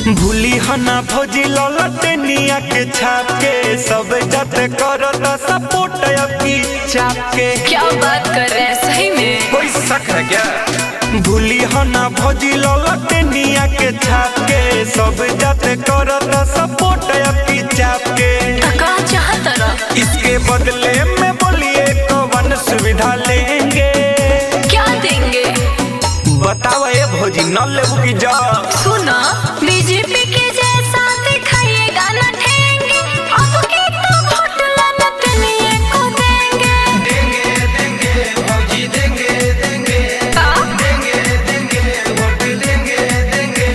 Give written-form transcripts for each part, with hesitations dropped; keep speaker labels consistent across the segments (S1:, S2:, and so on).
S1: भूली हना भौजी ललटनिया के छाप के सब जत करत सपोर्ट की चाप के।
S2: क्या बात कर रहे हैं, सही में
S1: कोई शक है क्या? भूली हना भौजी ललटनिया के छाप के सब जत करत सपोर्ट की चाप के।
S2: का चाहता रहा
S1: इसके बदले में बोलिए कौन सुविधा लेंगे?
S2: क्या देंगे
S1: बताओ ये भौजी न लेबू की जा।
S2: सुना बीजेपी के जैसा दिखाइएगा न ठेंगे, अब के तो वोट ललटनिए को देंगे।
S1: देंगे देंगे भौजी देंगे देंगे देंगे देंगे वोट देंगे देंगे।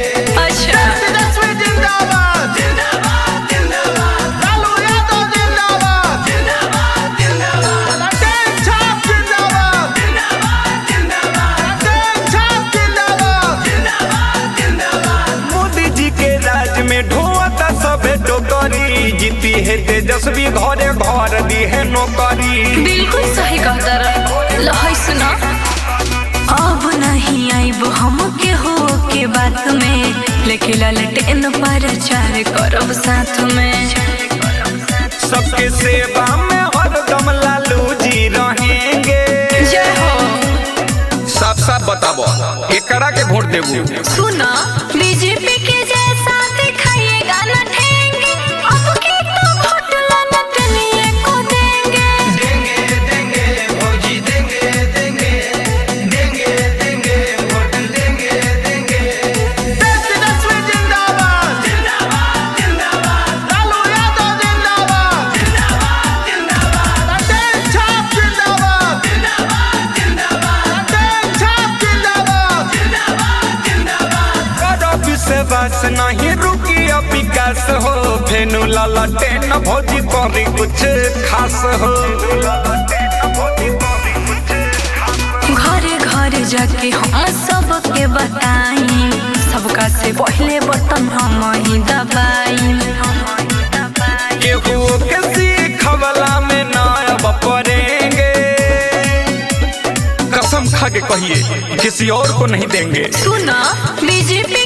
S2: अच्छा
S1: तेजस्वी जिंदाबाद जिंदाबाद जिंदाबाद, लालू यादव जिंदाबाद जिंदाबाद जिंदाबाद, ललटेन छाप जिंदाबाद जिंदाबाद जिंदाबाद, ललटेन छाप जिंदाबाद जिंदाबाद जिंदाबाद। मोदी जी के राज में ढोता सबे टोकरी, जीती है तेजस्वी घरे घर दी है नौकरी।
S2: बिल्कुल सही कहता रहा। लहई सुना अब नहीं आईब हम के हो के बात में, लेके ललटेन प्रचार करब साथ में।
S1: सबके सेवा में हरदम लालू जी रहेंगे।
S2: जय हो।
S1: साफ साफ बताबो एकरा के वोट देबू।
S2: सुना बीजेपी के जैसा दिखाइएगा न ठेंगे, अब के तो वोट ललटनिए को देंगे।
S1: देंगे देंगे भौजी देंगे देंगे देंगे देंगे वोट देंगे देंगे। तेजस्वी जिंदाबाद जिंदाबाद जिंदाबाद, लालू यादव जिंदाबाद जिंदाबाद जिंदाबाद, ललटेन छाप जिंदाबाद जिंदाबाद जिंदाबाद, ललटेन छाप जिंदाबाद जिंदाबाद जिंदाबाद। करो विश्वास नहीं रुकी अब विकास हो, फेनु ललटेन भौजी करी कुछ खास हो।
S2: घरे घरे जाके हम सबके बताई, सबका से पहले बटन हम ही दबाई।
S1: केहू के सीखवला में ना अब पड़ेंगे, कसम खा के कहिए किसी और को नहीं देंगे।
S2: सुना बीजेपी